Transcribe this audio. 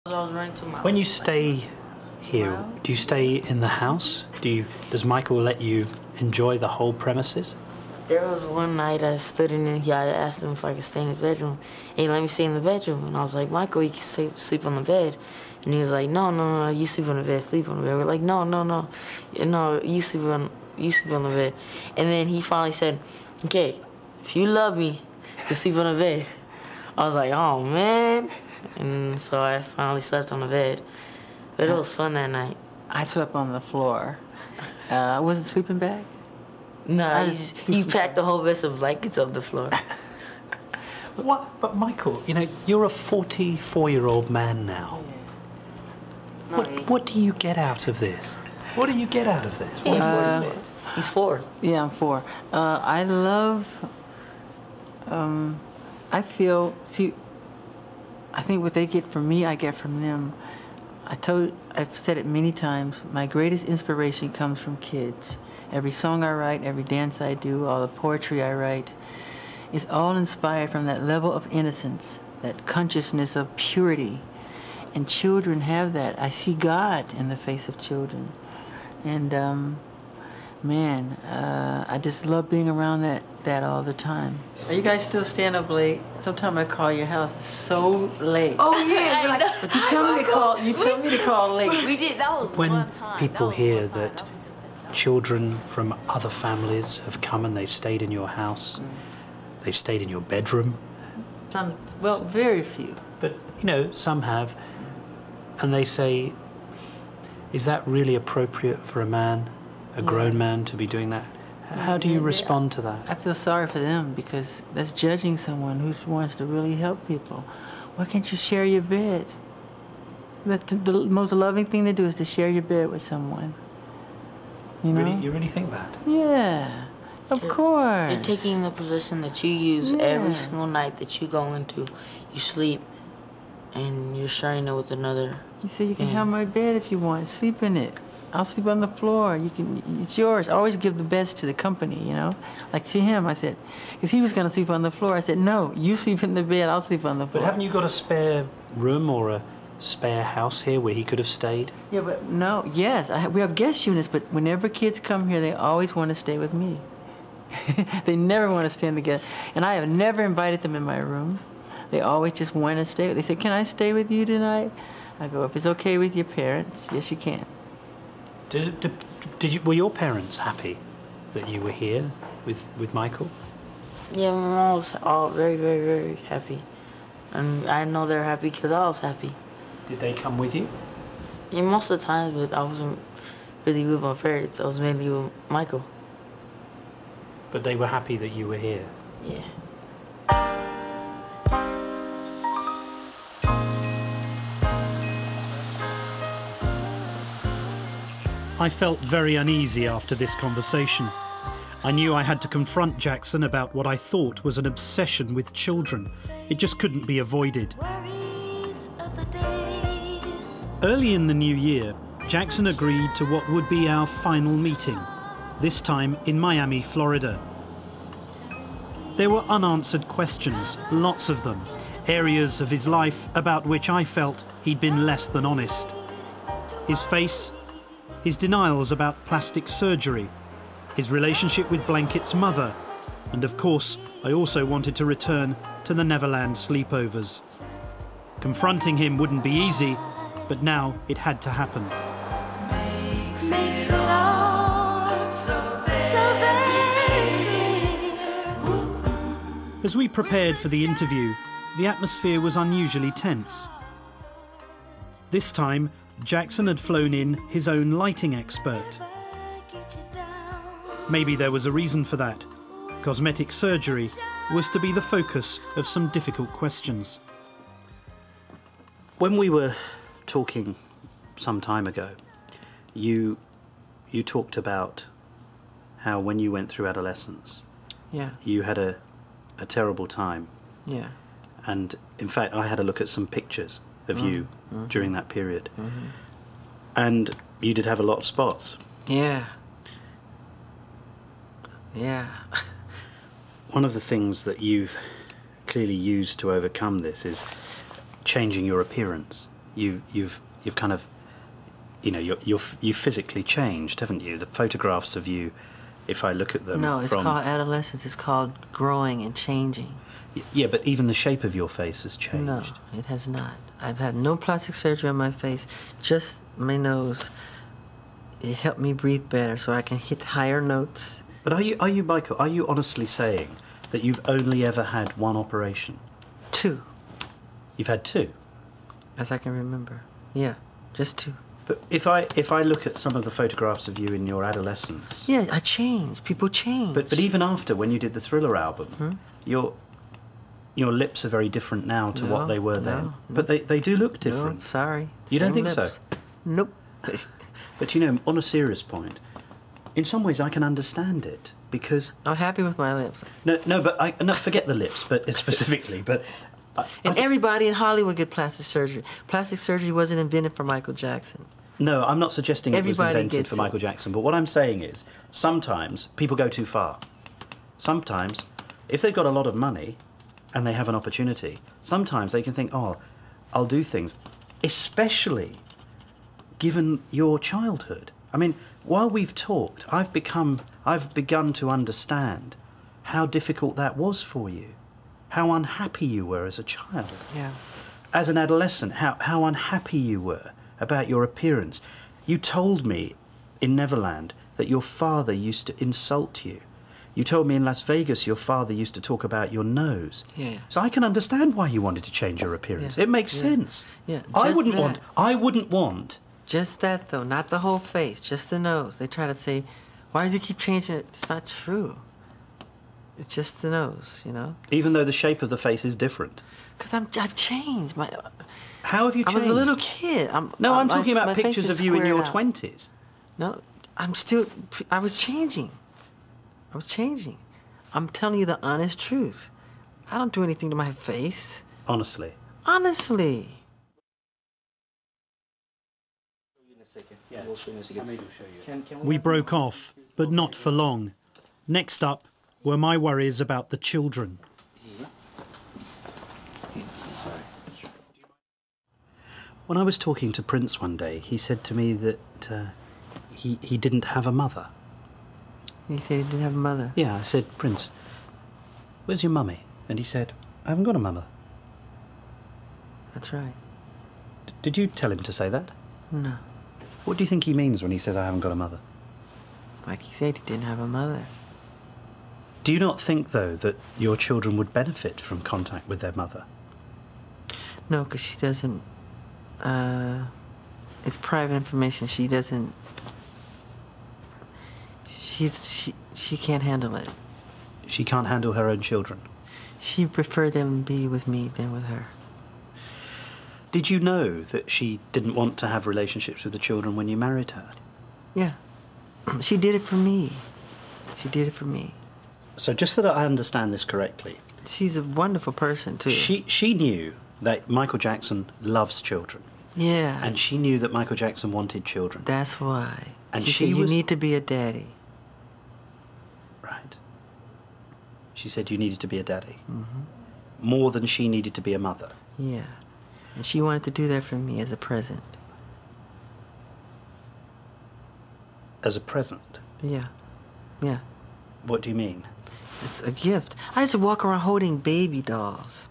I was running to my When you stay here, do you stay in the house? Does Michael let you enjoy the whole premises? There was one night I stood in the, I asked him if I could stay in his bedroom. And he let me stay in the bedroom. And I was like, Michael, you can sleep on the bed. And he was like, no, you sleep on the bed, sleep on the bed. We're like, no, you sleep on the bed. And then he finally said, okay, if you love me, you sleep on the bed. I was like, oh, man. And so I finally slept on the bed. But it was fun that night. I slept on the floor. Was it sleeping bag? No, he packed the whole vest of blankets on the floor. What? But Michael, you're a 44-year-old man now. No, What do you get out of this? What do you get out of this? He's 4. Yeah, I'm 4. I love. I think what they get from me, I get from them. I've said it many times, my greatest inspiration comes from kids. Every song I write, every dance I do, all the poetry I write, is all inspired from that level of innocence, that consciousness of purity. And children have that. I see God in the face of children. And I just love being around that all the time. Are you guys still staying up late? Sometime I call your house. It's so late. Oh yeah, but you tell me to call. You tell me to call late. We did. That was When one time. people hear that children from other families have come and they've stayed in your house, they've stayed in your bedroom. Well, very few. But, some have. And they say, is that really appropriate for a man, a grown man, to be doing that? How do you respond to that? I feel sorry for them because that's judging someone who wants to really help people. Why can't you share your bed? The most loving thing to do is to share your bed with someone. You really think that? Yeah, of course. You're taking the position that you use every single night that you go into. You sleep, and you're sharing it with another. You say you can have my bed if you want. Sleep in it. I'll sleep on the floor. It's yours. Always give the best to the company, Like to him, I said, because he was going to sleep on the floor. I said, no, you sleep in the bed. I'll sleep on the floor. But haven't you got a spare room or a spare house here where he could have stayed? Yeah, but no. Yes, we have guest units, but whenever kids come here, they always want to stay with me. They never want to stay in the guest. And I have never invited them in my room. They always just want to stay. They say, can I stay with you tonight? I go, if it's okay with your parents, yes, you can. Were your parents happy that you were here with Michael? Yeah, my mom was all very, very, very happy. And I know they're happy because I was happy. Did they come with you? Yeah, most of the times, but I wasn't really with my parents. I was mainly with Michael. But they were happy that you were here? Yeah. I felt very uneasy after this conversation. I knew I had to confront Jackson about what I thought was an obsession with children. It just couldn't be avoided. Early in the new year, Jackson agreed to what would be our final meeting, this time in Miami, Florida. There were unanswered questions, lots of them, areas of his life about which I felt he'd been less than honest. His face, his denials about plastic surgery, his relationship with Blanket's mother, and of course, I also wanted to return to the Neverland sleepovers. Confronting him wouldn't be easy, but now it had to happen. Makes it all so very clear. As we prepared for the interview, the atmosphere was unusually tense. This time, Jackson had flown in his own lighting expert. Maybe there was a reason for that. Cosmetic surgery was to be the focus of some difficult questions. When we were talking some time ago, you talked about how when you went through adolescence, you had a terrible time. Yeah. And in fact, I had a look at some pictures of you during that period. And you did have a lot of spots. Yeah. Yeah. One of the things that you've clearly used to overcome this is changing your appearance. you've kind of, you know, you've physically changed, haven't you? The photographs of you, if I look at them, No, it's called adolescence. It's called growing and changing. Yeah, but even the shape of your face has changed. No, it has not. I've had no plastic surgery on my face, just my nose. It helped me breathe better so I can hit higher notes. But are you, Michael, are you honestly saying that you've only ever had one operation? 2. You've had 2? As I can remember. Yeah, just 2. But if I look at some of the photographs of you in your adolescence... Yeah, I changed. People change. But even after, when you did the Thriller album, your lips are very different now to what they were then. But they do look different. No, sorry. You don't think lips. so? Nope. But, you know, on a serious point, in some ways I can understand it, because... I'm happy with my lips. No, but no, forget the lips, but specifically, but... And everybody in Hollywood get plastic surgery. Plastic surgery wasn't invented for Michael Jackson. No, I'm not suggesting it was Everybody invented gets for it. Michael Jackson, but what I'm saying is, sometimes people go too far. Sometimes, if they've got a lot of money and they have an opportunity, sometimes they can think, oh, I'll do things, especially given your childhood. I mean, while we've talked, I've begun to understand how difficult that was for you, how unhappy you were as a child. Yeah. As an adolescent, how unhappy you were about your appearance. You told me in Neverland that your father used to insult you. You told me in Las Vegas your father used to talk about your nose. Yeah. So I can understand why you wanted to change your appearance. Yeah. It makes sense. Yeah. I Just wouldn't that. want. Just that, though. Not the whole face. Just the nose. They try to say, why do you keep changing it? It's not true. It's just the nose, you know? Even though the shape of the face is different. Because I've changed. How have you changed? I was a little kid. I'm talking about my face pictures is of you in your squared out. 20s. No, I was changing. I was changing. I'm telling you the honest truth. I don't do anything to my face. Honestly. Honestly. We broke off, but not for long. Next up were my worries about the children. When I was talking to Prince one day, he said to me that he didn't have a mother. He said he didn't have a mother? Yeah, I said, Prince, where's your mummy? And he said, I haven't got a mother. That's right. Did you tell him to say that? No. What do you think he means when he says I haven't got a mother? Like he said, he didn't have a mother. Do you not think, though, that your children would benefit from contact with their mother? No, because she doesn't... it's private information. She doesn't... She can't handle it. She can't handle her own children? She'd prefer them be with me than with her. Did you know that she didn't want to have relationships with the children when you married her? Yeah. She did it for me. She did it for me. So just so that I understand this correctly... She's a wonderful person, too. She knew that Michael Jackson loves children. Yeah. And she knew that Michael Jackson wanted children. That's why. And she said, you need to be a daddy. Right. She said you needed to be a daddy. Mm-hmm. More than she needed to be a mother. Yeah. And she wanted to do that for me as a present. As a present? Yeah. Yeah. What do you mean? It's a gift. I used to walk around holding baby dolls.